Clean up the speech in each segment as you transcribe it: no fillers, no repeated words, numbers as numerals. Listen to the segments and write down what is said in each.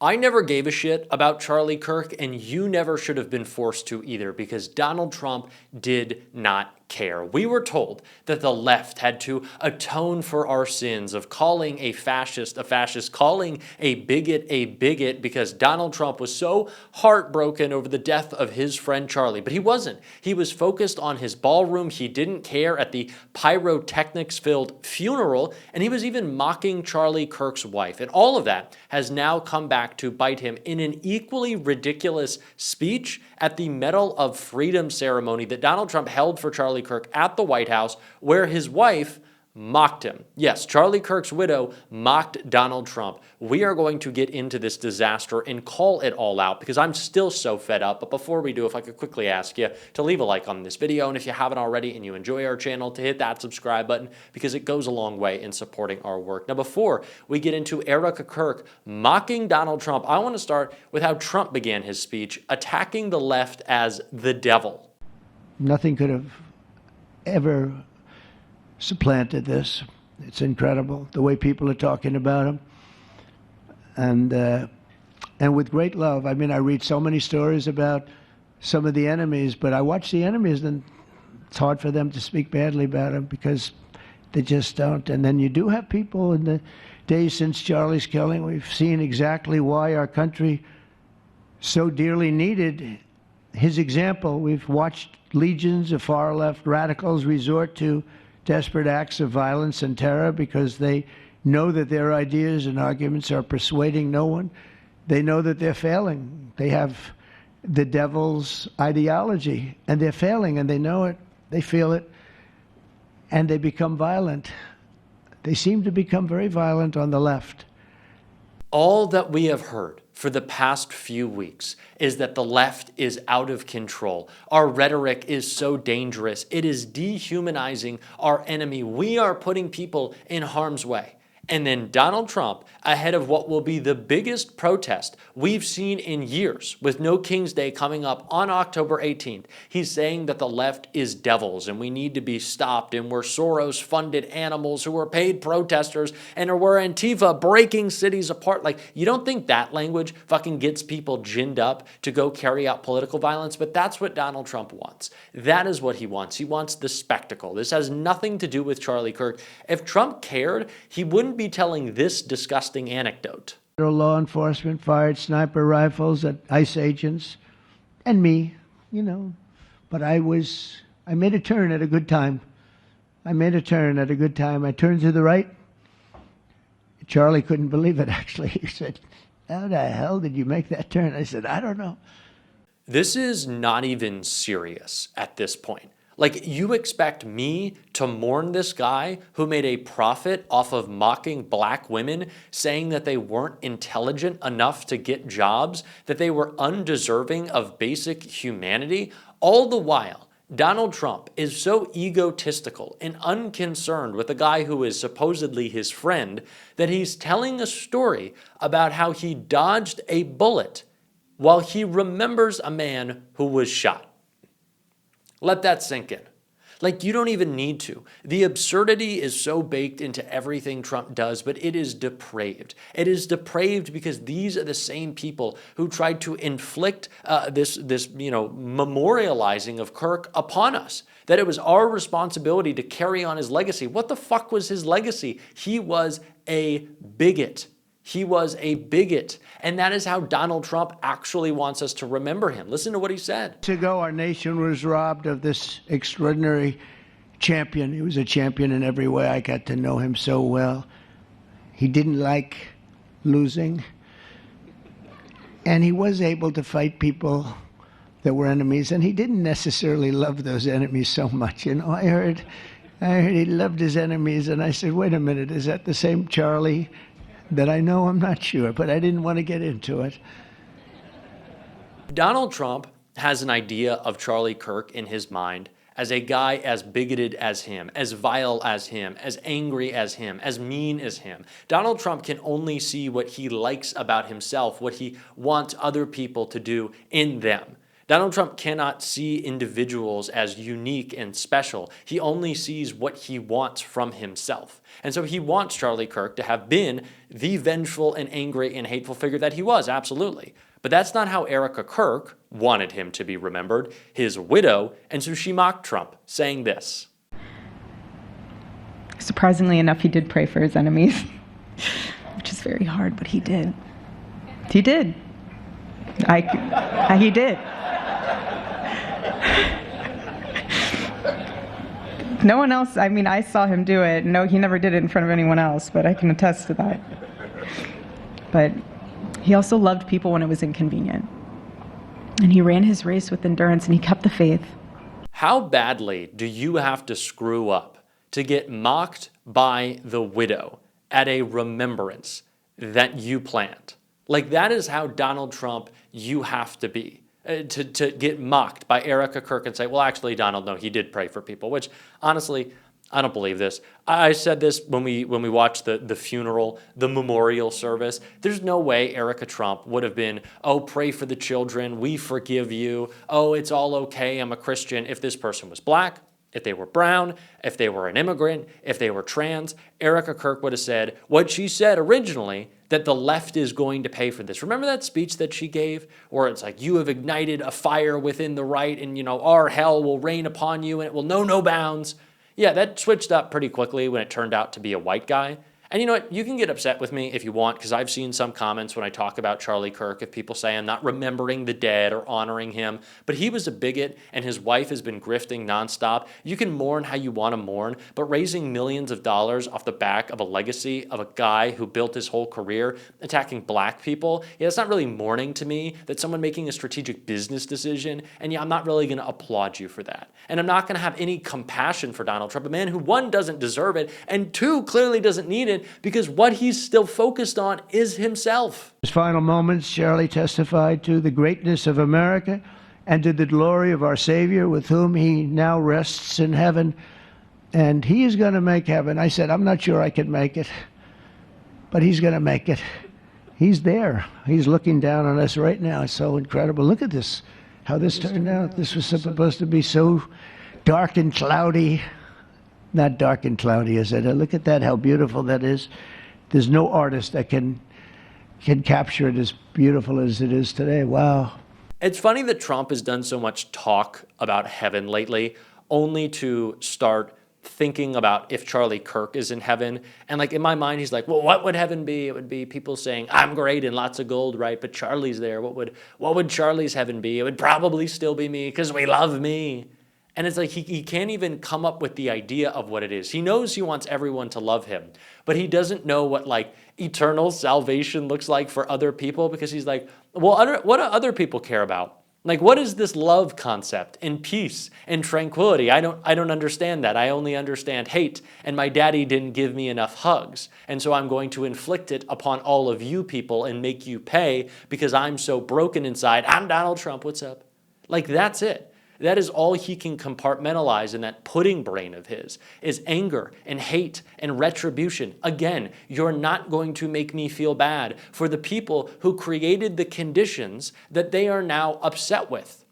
I never gave a shit about Charlie Kirk, and you never should have been forced to either, because Donald Trump did not care. We were told that the left had to atone for our sins of calling a fascist, calling a bigot, because Donald Trump was so heartbroken over the death of his friend Charlie. But he wasn't. He was focused on his ballroom. He didn't care at the pyrotechnics-filled funeral, and he was even mocking Charlie Kirk's wife. And all of that has now come back to bite him in an equally ridiculous speech at the Medal of Freedom ceremony that Donald Trump held for Charlie Kirk at the White House, where his wife mocked him. Yes, Charlie Kirk's widow mocked Donald Trump. We are going to get into this disaster and call it all out, because I'm still so fed up. But before we do, if I could quickly ask you to leave a like on this video, and if you haven't already and you enjoy our channel, to hit that subscribe button, because it goes a long way in supporting our work. Now, before we get into Erica Kirk mocking Donald Trump, I want to start with how Trump began his speech, attacking the left as the devil. Nothing could have ever supplanted this. It's incredible the way people are talking about him, and with great love. I mean, I read so many stories about some of the enemies, but I watch the enemies, and it's hard for them to speak badly about him because they just don't. And then you do have people in the days since Charlie's killing. We've seen exactly why our country so dearly needed his example. We've watched legions of far-left radicals resort to desperate acts of violence and terror because they know that their ideas and arguments are persuading no one. They know that they're failing. They have the devil's ideology, and they're failing, and they know it. They feel it, and they become violent. They seem to become very violent on the left. All that we have heard for the past few weeks is that the left is out of control. Our rhetoric is so dangerous. It is dehumanizing our enemy. We are putting people in harm's way. And then Donald Trump, ahead of what will be the biggest protest we've seen in years, with No King's Day coming up on October 18th, he's saying that the left is devils and we need to be stopped, and we're Soros-funded animals who are paid protesters, and we're Antifa breaking cities apart. Like, you don't think that language fucking gets people ginned up to go carry out political violence? But that's what Donald Trump wants. That is what he wants. He wants the spectacle. This has nothing to do with Charlie Kirk. If Trump cared, he wouldn't be telling this disgusting anecdote. Federal law enforcement fired sniper rifles at ICE agents and me, you know, but I made a turn at a good time. I turned to the right. Charlie couldn't believe it, actually. He said, "How the hell did you make that turn?" I said, "I don't know." This is not even serious at this point. Like, you expect me to mourn this guy who made a profit off of mocking black women, saying that they weren't intelligent enough to get jobs, that they were undeserving of basic humanity? All the while, Donald Trump is so egotistical and unconcerned with a guy who is supposedly his friend that he's telling a story about how he dodged a bullet while he remembers a man who was shot. Let that sink in. Like, you don't even need to. The absurdity is so baked into everything Trump does, but it is depraved. It is depraved because these are the same people who tried to inflict this memorializing of Kirk upon us, that it was our responsibility to carry on his legacy. What the fuck was his legacy? He was a bigot. He was a bigot. And that is how Donald Trump actually wants us to remember him. Listen to what he said. Years ago, our nation was robbed of this extraordinary champion. He was a champion in every way. I got to know him so well. He didn't like losing. And he was able to fight people that were enemies. And he didn't necessarily love those enemies so much. You know, I heard he loved his enemies. And I said, wait a minute, is that the same Charlie that I know? I'm not sure, but I didn't want to get into it. Donald Trump has an idea of Charlie Kirk in his mind as a guy as bigoted as him, as vile as him, as angry as him, as mean as him. Donald Trump can only see what he likes about himself, what he wants other people to do in them. Donald Trump cannot see individuals as unique and special. He only sees what he wants from himself. And so he wants Charlie Kirk to have been the vengeful and angry and hateful figure that he was, absolutely. But that's not how Erica Kirk wanted him to be remembered, his widow, and so she mocked Trump, saying this. Surprisingly enough, he did pray for his enemies, which is very hard, but he did. He did. He did. No one else, I mean, I saw him do it. No, he never did it in front of anyone else, but I can attest to that. But he also loved people when it was inconvenient. And he ran his race with endurance, and he kept the faith. How badly do you have to screw up to get mocked by the widow at a remembrance that you planned? Like, that is how Donald Trump you have to be. To get mocked by Erica Kirk and say, well, actually, Donald, no, he did pray for people, which honestly, I don't believe this. I said this when we watched the funeral, the memorial service. There's no way Erica Trump would have been, oh, pray for the children, we forgive you, oh, it's all okay, I'm a Christian, if this person was black, if they were brown, if they were an immigrant, if they were trans. Erica Kirk would have said what she said originally, that the left is going to pay for this. Remember that speech that she gave where it's like, you have ignited a fire within the right and, our hell will rain upon you and it will know no bounds. Yeah, that switched up pretty quickly when it turned out to be a white guy. And you know what? You can get upset with me if you want, because I've seen some comments when I talk about Charlie Kirk if people say I'm not remembering the dead or honoring him. But he was a bigot, and his wife has been grifting nonstop. You can mourn how you want to mourn, but raising millions of dollars off the back of a legacy of a guy who built his whole career attacking black people, yeah, it's not really mourning to me. That's someone making a strategic business decision, and yeah, I'm not really going to applaud you for that. And I'm not going to have any compassion for Donald Trump, a man who, one, doesn't deserve it, and two, clearly doesn't need it, because what he's still focused on is himself. In his final moments, Charlie testified to the greatness of America and to the glory of our Savior, with whom he now rests in heaven. And he is going to make heaven. I said, I'm not sure I can make it, but he's going to make it. He's there. He's looking down on us right now. It's so incredible. Look at this, how this turned out. This was supposed to be so dark and cloudy. Not dark and cloudy, is it? Look at that, how beautiful that is. There's no artist that can capture it as beautiful as it is today. Wow. It's funny that Trump has done so much talk about heaven lately, only to start thinking about if Charlie Kirk is in heaven. And like in my mind, he's like, well, what would heaven be? It would be people saying, I'm great and lots of gold, right? But Charlie's there. What would Charlie's heaven be? It would probably still be me because we love me. And it's like he can't even come up with the idea of what it is. He knows he wants everyone to love him, but he doesn't know what like eternal salvation looks like for other people, because he's like, well, what do other people care about? Like, what is this love concept and peace and tranquility? I don't understand that. I only understand hate, and my daddy didn't give me enough hugs, and so I'm going to inflict it upon all of you people and make you pay because I'm so broken inside. I'm Donald Trump. What's up? Like, that's it. That is all he can compartmentalize in that pudding brain of his, is anger and hate and retribution. Again, you're not going to make me feel bad for the people who created the conditions that they are now upset with.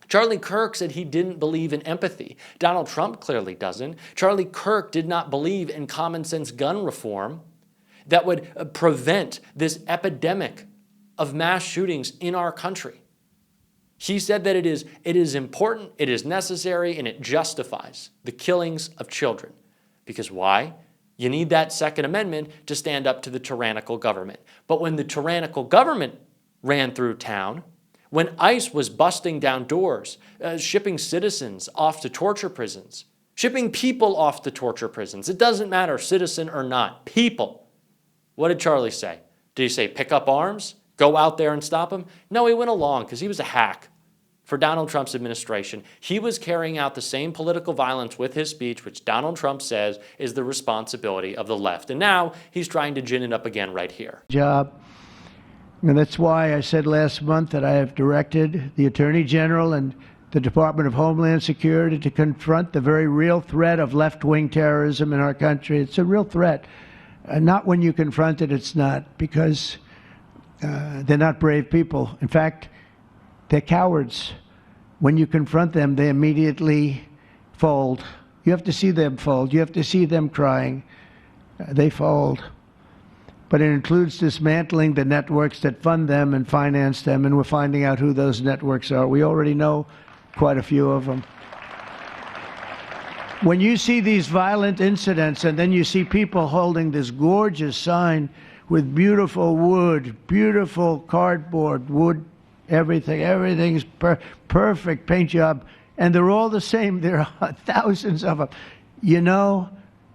Charlie Kirk said he didn't believe in empathy. Donald Trump clearly doesn't. Charlie Kirk did not believe in common sense gun reform that would prevent this epidemic of mass shootings in our country. He said that it is important, it is necessary, and it justifies the killings of children. Because why? You need that Second Amendment to stand up to the tyrannical government. But when the tyrannical government ran through town, when ICE was busting down doors, shipping citizens off to torture prisons, shipping people off to torture prisons, it doesn't matter, citizen or not, people. What did Charlie say? Did he say pick up arms? Go out there and stop him? No, he went along because he was a hack for Donald Trump's administration. He was carrying out the same political violence with his speech, which Donald Trump says is the responsibility of the left. And now he's trying to gin it up again right here. Job. And that's why I said last month that I have directed the Attorney General and the Department of Homeland Security to confront the very real threat of left-wing terrorism in our country. It's a real threat. Not when you confront it, it's not, because they're not brave people. In fact, they're cowards. when you confront them, they immediately fold. You have to see them fold. You have to see them crying. They fold. But it includes dismantling the networks that fund them and finance them, and we're finding out who those networks are. We already know quite a few of them. When you see these violent incidents and then you see people holding this gorgeous sign with beautiful wood, beautiful cardboard, wood, everything's perfect paint job, and they're all the same. There are thousands of them. You know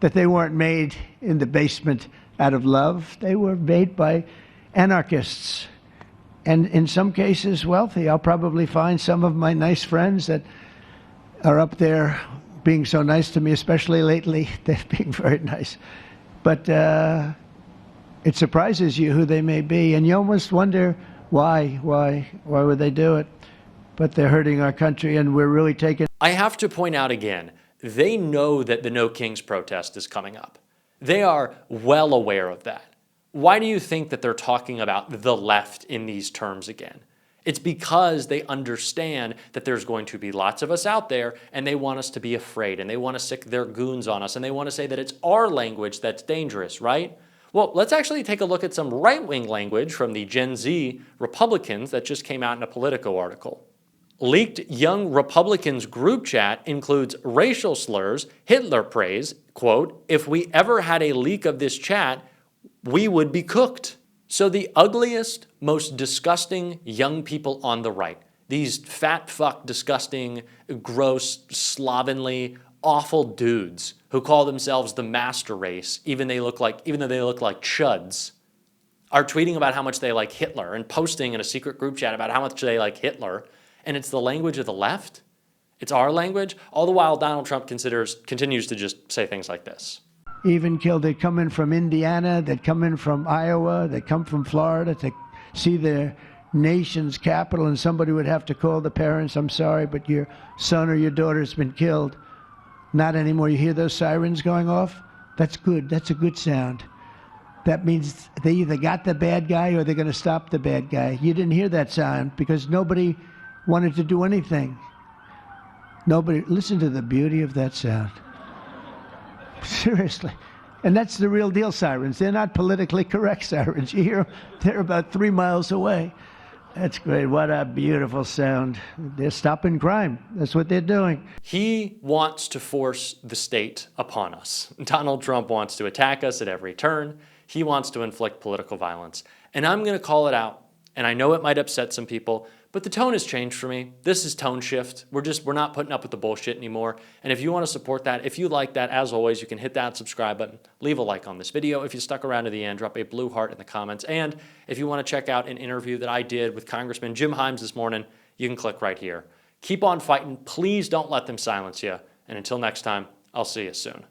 that they weren't made in the basement out of love. They were made by anarchists, and in some cases wealthy. I'll probably find some of my nice friends that are up there being so nice to me, especially lately. They're being very nice. But it surprises you who they may be, and you almost wonder why would they do it? But they're hurting our country, and we're really taking... I have to point out again, they know that the No Kings protest is coming up. They are well aware of that. Why do you think that they're talking about the left in these terms again? It's because they understand that there's going to be lots of us out there, and they want us to be afraid, and they want to sick their goons on us, and they want to say that it's our language that's dangerous, right? Well, let's actually take a look at some right-wing language from the Gen Z Republicans that just came out in a Politico article. Leaked Young Republicans group chat includes racial slurs, Hitler praise, quote, "If we ever had a leak of this chat, we would be cooked." So the ugliest, most disgusting young people on the right, these fat fuck, disgusting, gross, slovenly, awful dudes who call themselves the master race, even though they look like chuds, are tweeting about how much they like Hitler and posting in a secret group chat about how much they like Hitler. And it's the language of the left. It's our language. All the while Donald Trump continues to just say things like this. Even killed, they come in from Indiana, they come in from Iowa, they come from Florida to see their nation's capital, and somebody would have to call the parents, "I'm sorry, but your son or your daughter's been killed." Not anymore. You hear those sirens going off? That's good. That's a good sound. That means they either got the bad guy or they're going to stop the bad guy. You didn't hear that sound because nobody wanted to do anything. Nobody. Listen to the beauty of that sound. Seriously. And that's the real deal sirens. They're not politically correct sirens. You hear them, they're about 3 miles away. That's great. What a beautiful sound. They're stopping crime. That's what they're doing. He wants to force the state upon us. Donald Trump wants to attack us at every turn. He wants to inflict political violence. And I'm going to call it out. And I know it might upset some people, but the tone has changed for me. This is tone shift. We're not putting up with the bullshit anymore. And if you want to support that, if you like that, as always, you can hit that subscribe button, leave a like on this video. If you stuck around to the end, drop a blue heart in the comments. And if you want to check out an interview that I did with Congressman Jim Himes this morning, you can click right here. Keep on fighting. Please don't let them silence you. And until next time, I'll see you soon.